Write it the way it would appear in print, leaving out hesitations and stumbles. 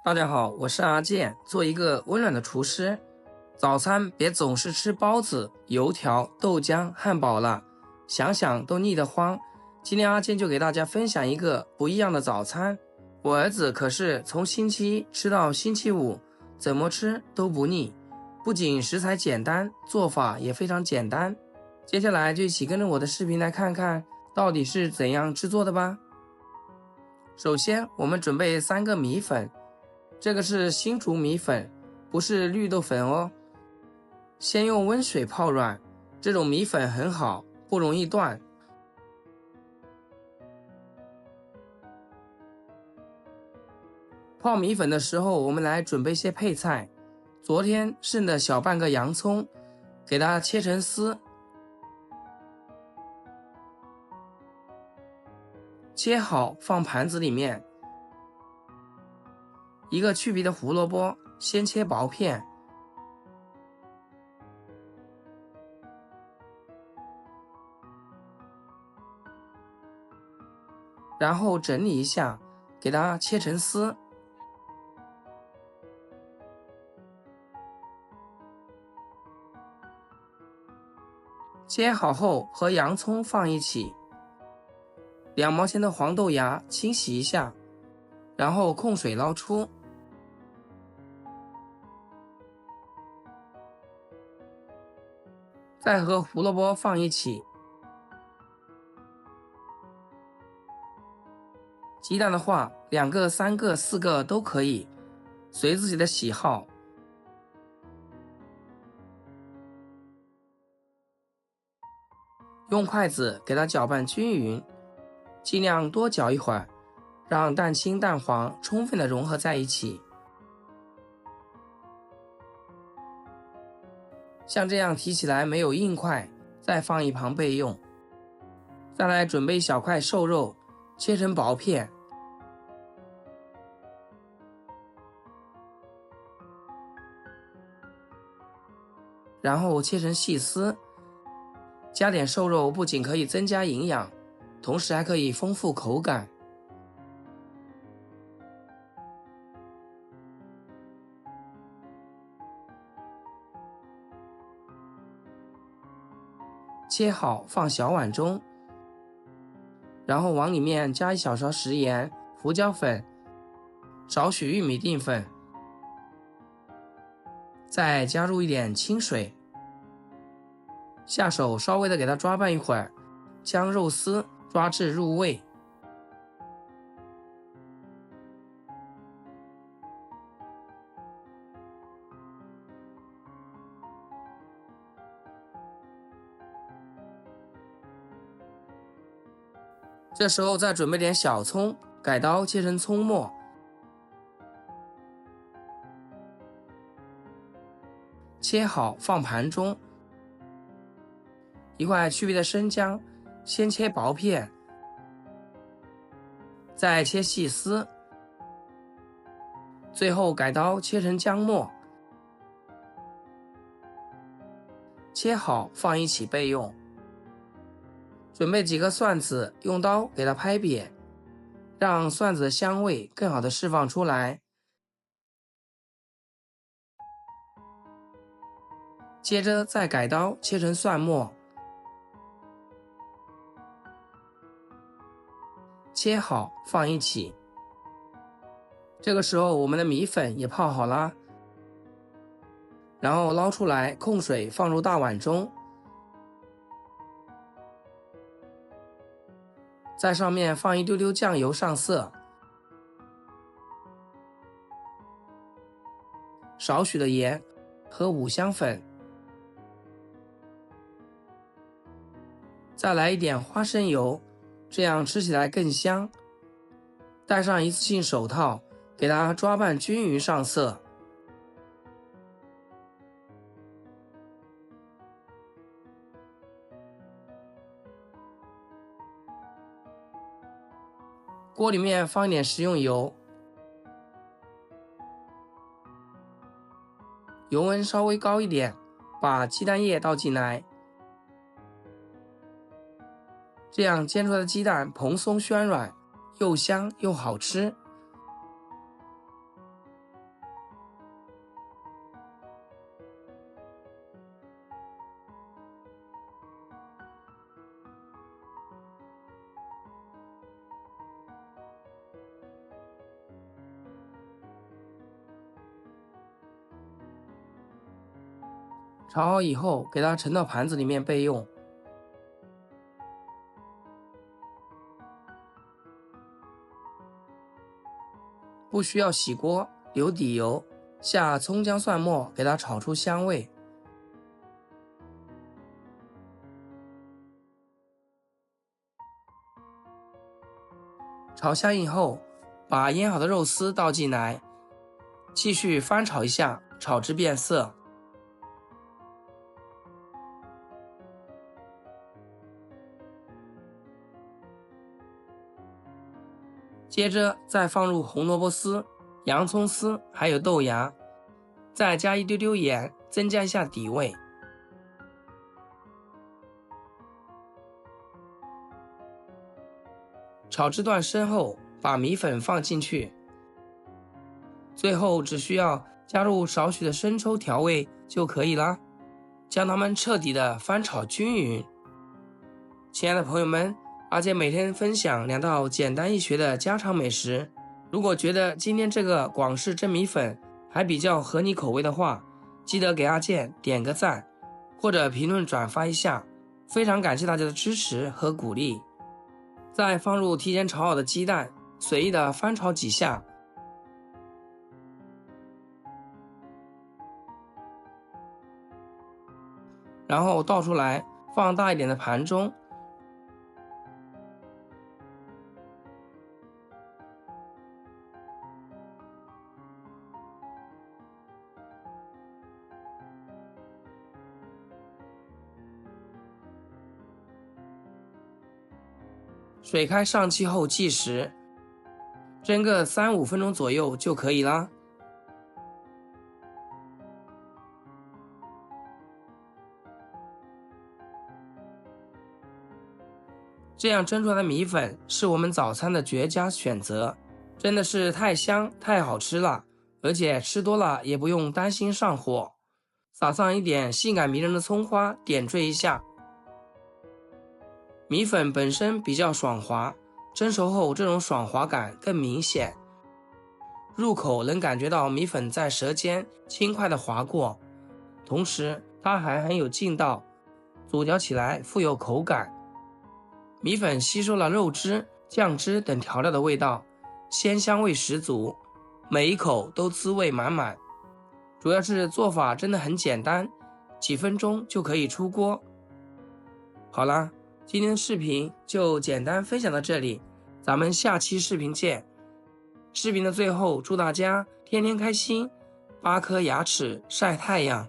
大家好，我是阿健，做一个温暖的厨师。早餐别总是吃包子、油条、豆浆、汉堡了，想想都腻得慌。今天阿健就给大家分享一个不一样的早餐。我儿子可是从星期一吃到星期五，怎么吃都不腻。不仅食材简单，做法也非常简单。接下来就一起跟着我的视频来看看到底是怎样制作的吧。首先，我们准备3个米粉。这个是新竹米粉，不是绿豆粉哦。先用温水泡软，这种米粉很好，不容易断。泡米粉的时候，我们来准备些配菜。昨天剩的小半个洋葱，给它切成丝，切好放盘子里面。一个去皮的胡萝卜，先切薄片。然后整理一下，给它切成丝。切好后和洋葱放一起，2毛钱的黄豆芽清洗一下，然后控水捞出。再和胡萝卜放一起。鸡蛋的话，2个、3个、4个都可以，随自己的喜好。用筷子给它搅拌均匀，尽量多搅一会儿，让蛋清蛋黄充分的融合在一起。像这样提起来没有硬块，再放一旁备用。再来准备小块瘦肉，切成薄片。然后切成细丝。加点瘦肉不仅可以增加营养，同时还可以丰富口感。切好放小碗中，然后往里面加1小勺食盐、胡椒粉、少许玉米淀粉，再加入一点清水。下手稍微的给它抓拌一会儿，将肉丝抓至入味。这时候再准备点小葱，改刀切成葱末，切好放盘中。1块去皮的生姜，先切薄片，再切细丝，最后改刀切成姜末，切好放一起备用。准备几个蒜子，用刀给它拍扁，让蒜子的香味更好的释放出来。接着再改刀切成蒜末，切好放一起。这个时候我们的米粉也泡好啦，然后捞出来控水放入大碗中，在上面放一丢丢酱油上色，少许的盐和五香粉，再来一点花生油，这样吃起来更香。戴上一次性手套，给它抓拌均匀上色。锅里面放一点食用油，油温稍微高一点，把鸡蛋液倒进来，这样煎出来的鸡蛋蓬松暄软，又香又好吃。炒好以后，给它盛到盘子里面备用。不需要洗锅，留底油，下葱姜蒜末，给它炒出香味。炒香以后，把腌好的肉丝倒进来，继续翻炒一下，炒至变色。接着再放入红萝卜丝、洋葱丝还有豆芽，再加一丢丢盐，增加一下底味。炒至断生后，把米粉放进去，最后只需要加入少许的生抽调味就可以啦，将它们彻底的翻炒均匀。亲爱的朋友们，阿健每天分享2道简单易学的家常美食，如果觉得今天这个广式蒸米粉还比较合你口味的话，记得给阿健点个赞，或者评论转发一下，非常感谢大家的支持和鼓励。再放入提前炒好的鸡蛋，随意的翻炒几下，然后倒出来放大一点的盘中。水开上气后计时，蒸个3-5分钟左右就可以啦。这样蒸出来的米粉是我们早餐的绝佳选择，真的是太香太好吃了，而且吃多了也不用担心上火。撒上一点性感迷人的葱花，点缀一下。米粉本身比较爽滑，蒸熟后这种爽滑感更明显，入口能感觉到米粉在舌尖轻快地划过，同时它还很有劲道，咀嚼起来富有口感。米粉吸收了肉汁、酱汁等调料的味道，鲜香味十足，每一口都滋味满满。主要是做法真的很简单，几分钟就可以出锅。好啦，今天的视频就简单分享到这里，咱们下期视频见。视频的最后，祝大家天天开心，8颗牙齿晒太阳。